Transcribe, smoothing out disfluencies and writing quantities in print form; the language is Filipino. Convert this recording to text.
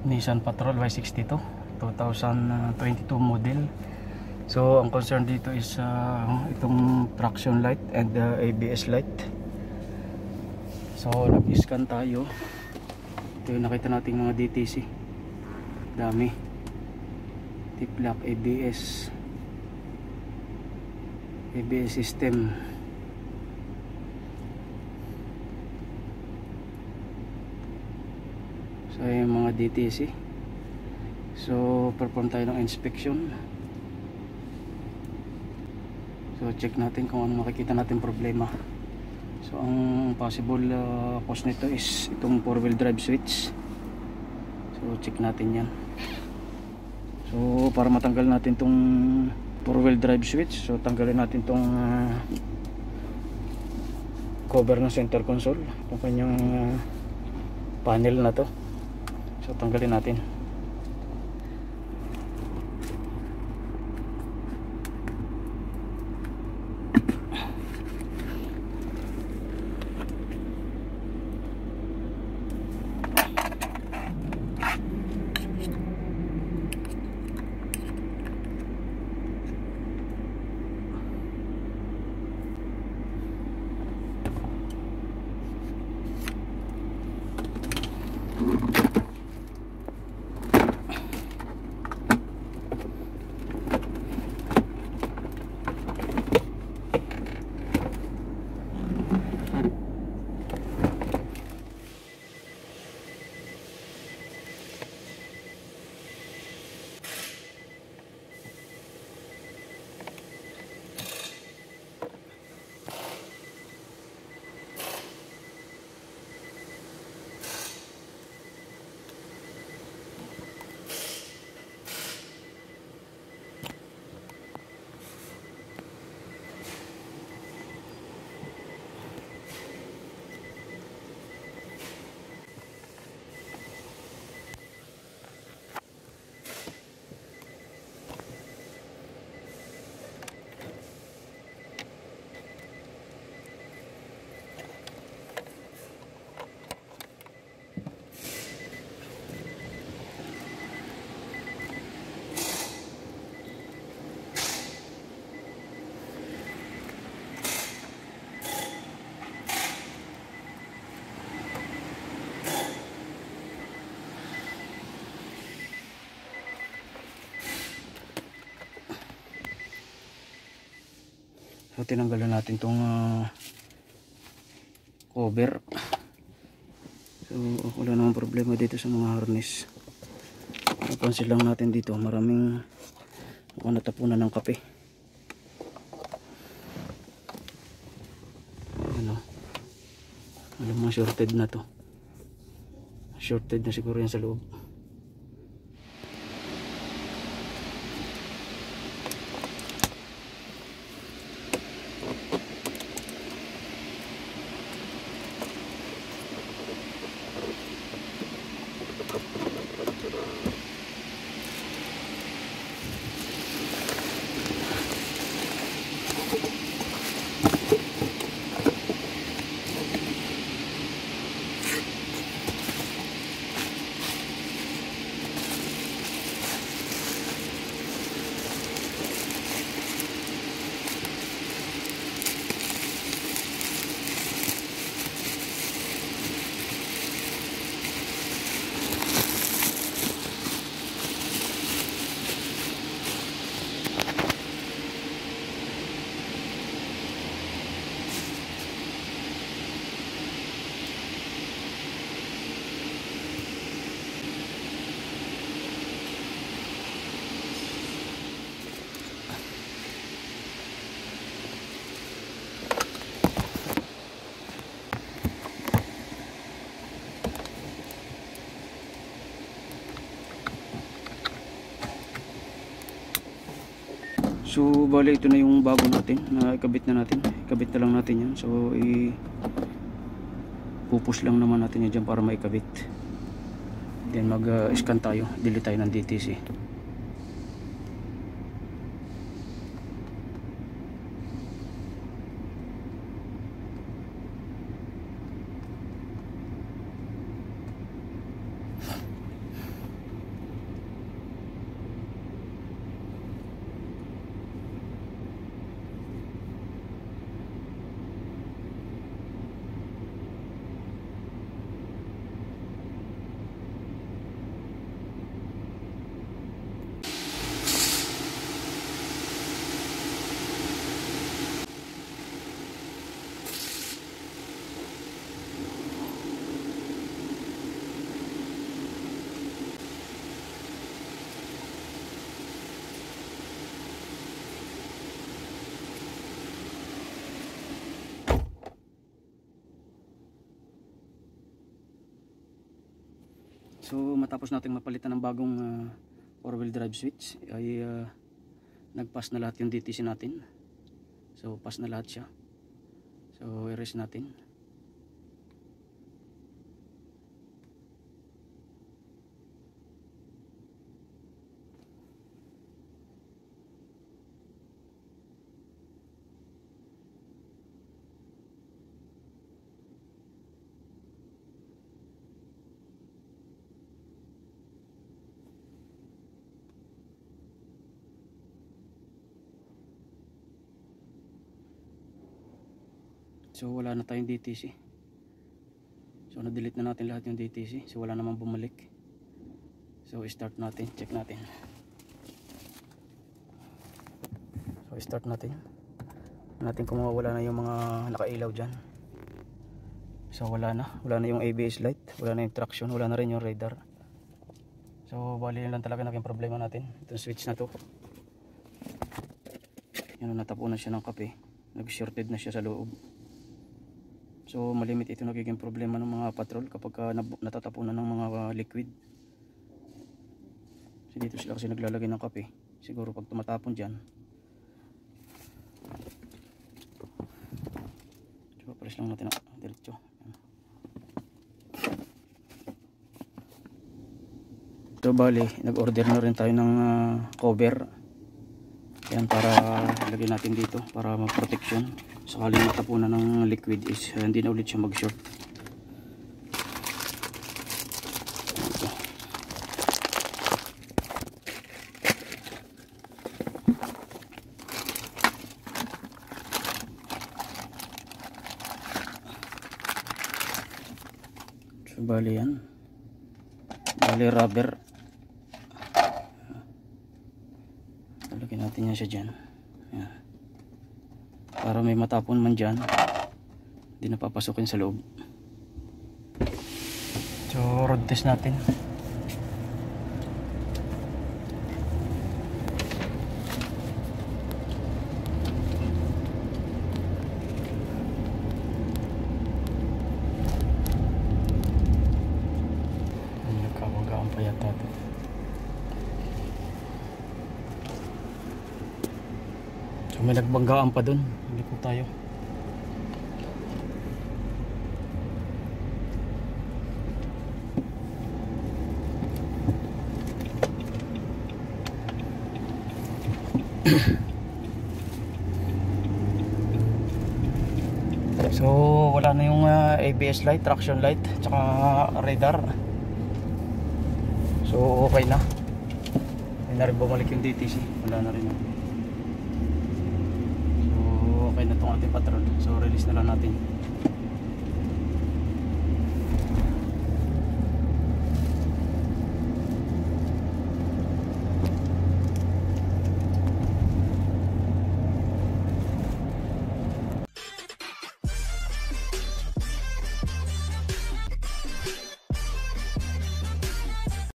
Nissan Patrol Y62 2022 model. So ang concern dito is itong traction light and ABS light. So nag-scan tayo. Ito yung nakita nating mga DTC, dami. Tip-lock, ABS system. So yung mga DTC. So perform tayo ng inspection. So check natin kung ano makikita natin problema. So ang possible cause nito is itong 4-wheel drive switch. So check natin yan. So para matanggal natin itong 4-wheel drive switch, so tanggalin natin itong cover ng center console, itong kanyang panel na to. So tanggalin natin. So tinanggalan natin tong cover. So wala namang problema dito sa mga harness. Napansin lang natin dito, maraming natapunan ng kape. Ano, alam mo, shorted na to. Shorted na siguro yan sa loob. So bali ito na yung bago natin na ikabit na natin. Ikabit na lang natin yan. So pupus lang naman natin yan dyan para maikabit. Then mag scan tayo. Delete tayo ng DTC. So matapos natin mapalitan ng bagong 4-wheel drive switch ay nag-pass na lahat yung DTC natin. So pass na lahat siya. So i-rest natin. So wala na tayong DTC. So na-delete na natin lahat yung DTC. So wala namang bumalik. So start natin, check natin. So start natin. Natin kung mawala na yung mga nakailaw dyan. So wala na yung ABS light, wala na yung traction, wala na rin yung radar. So bali yun lang talaga naging problema natin. Itong switch na to. Yan, natapunan siya ng kape. Nag-shorted na siya sa loob. So malimit ito nagiging problema ng mga patrol kapag natatapunan ng mga liquid. So dito sila kasi naglalagay ng kape. Siguro pag tumatapon dyan. So press lang natin diretso. So bali, nag-order na rin tayo ng cover. Yan, para lagyan natin dito para mag-protection. Sakaling matapunan ng liquid is hindi na ulit siya mag-short. So bali yan. Bali rubber. Lagyan natin yan siya dyan. Yan. Para may matapon man dyan, hindi na papasukin sa loob. So road test natin. Nagkawagaan pa yata ito. So may nagbanggaan pa dun. Hindi po tayo. So wala na yung ABS light, traction light, tsaka radar. So okay na. Hindi na rin bumalik yung DTC. Wala na rin. So okay na itong ating patrol. So release na lang natin.